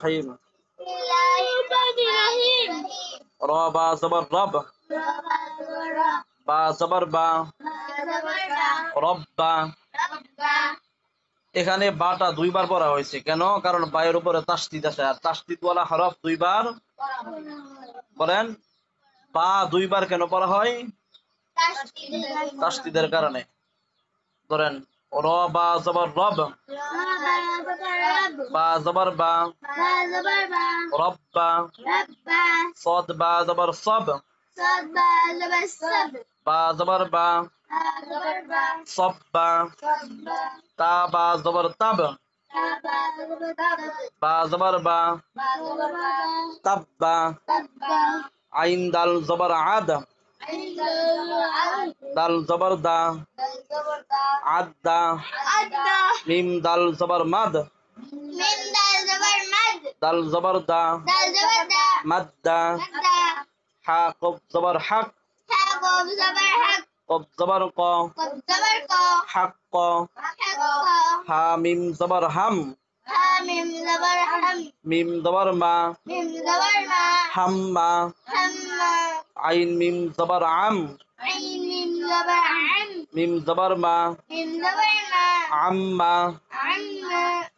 রহিম র বা জবর রব বা জবর বা রব্বা। এখানে বাটা দুইবার পড়া হয়েছে কেন? কারণ বায়ের উপরে তাসদিদ আছে, আর তাসদিদ ওয়ালা হরফ দুইবার বলেন। বা দুইবার কেন পড়া হয়? তাসদিদের কারণে। ধরেন র বা জবর রব বা জবর বা রব্বা صاد বা জবর সব বা জবর বা সব্বা তা বা জবর তাব বা জবর বা তাব্বা আইন দাল জবর আদ দাল জবর দা আদা মিম দাল জবর মাদ দাল জবর দা মাদ্দা হা কব জবর হক কব জবর ক হক ক হা মিম জবর হাম মিম জবর মা হাম্মা আইন মিম জবর আম মিম জবর মা আম্মা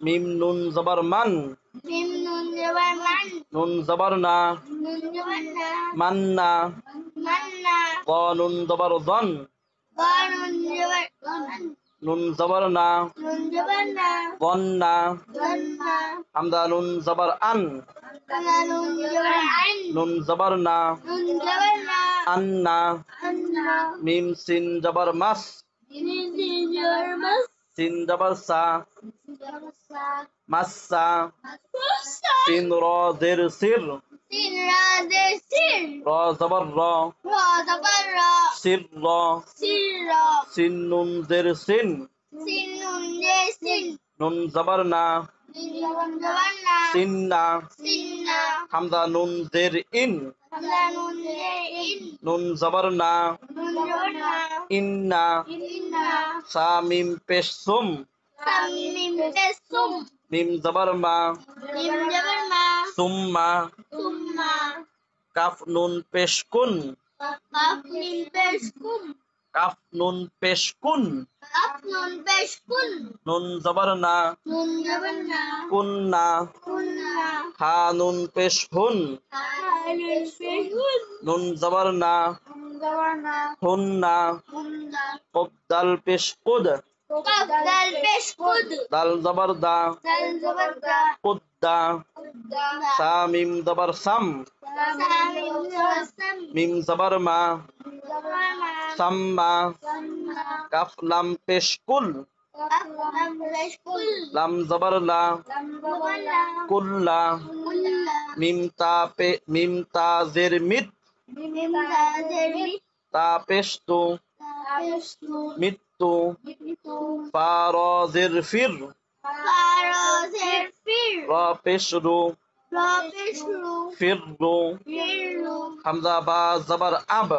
মিম নুন জবর মান নুন জবর না মান্না ক নুন জবর জন নুন জবর না গন্না হামদা নুন জবর আন নুন জবর না আন্না মিম সিন জবর মাস সিন জবর সা মাসা সিন র জের সির র জবর র সির র সিন নুন জের সিন নুন জবর না সিন্না হামদা নুন জের ইন নুন জবর না ইন্না সা মিম পেশ সুম মিম জবর মা সুম্মা কাফ নুন পেশ কুন কাফ নুন পেশ কুন নুন জবর না কুন্না হা নুন পেশ হুন নুন জবর না হুন্না কব দাল পেশ কুদ দাল জবর দা কুদ্দা সা মিম জবর সাম মিম জবর মা সাম্মা কাফ লাম পেশ কুল লাম জবর লা কুল্লা মিম তা জের মিত তা পেশ তু মৃত্যু ফা র জের ফির র পেশ রু ফিররু হামজা বা জবর আব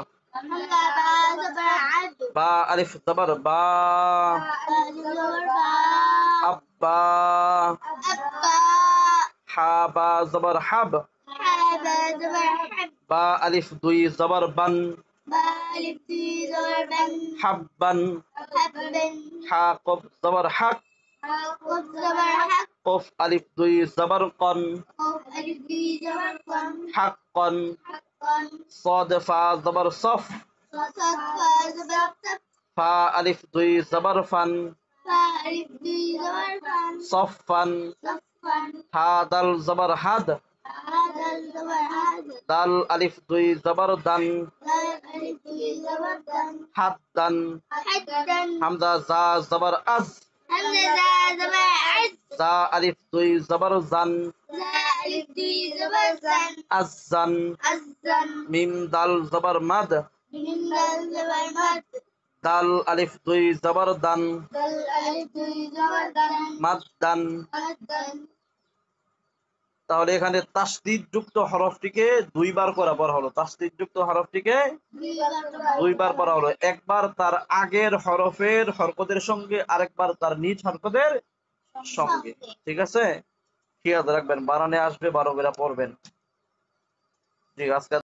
বা আলিফ জবর বা আব্বা হা বা জবর হাব বা আলিফ দুই জবর বান হাব্বান হা কব জবর হক কফ আলিফ দুই জবর কন হাক্কন صاد ফা জবর সফ ফা আলিফ দুই জবর ফান সফান হা দাল জবর হাদ দাল আলিফ দুই জবর দান হাদ্দান হামজা জা জবর আজ জা আলিফ দুই জবর জান আজান মিম দাল জবর মাদ দাল আলিফ দুই জবর দান মাদ্দান। তাহলে এখানে তাসদিদ যুক্ত হরফটিকে দুইবার করা পড়া হলো। তাসদিদ যুক্ত হরফটিকে দুইবার পড়া হলো, একবার তার আগের হরফের হরকতের সঙ্গে, আরেকবার তার নিজ হরকতের সঙ্গে। ঠিক আছে? খেয়াল রাখবেন, বানানে আসবে 12 করে পড়বেন। জি, আজকে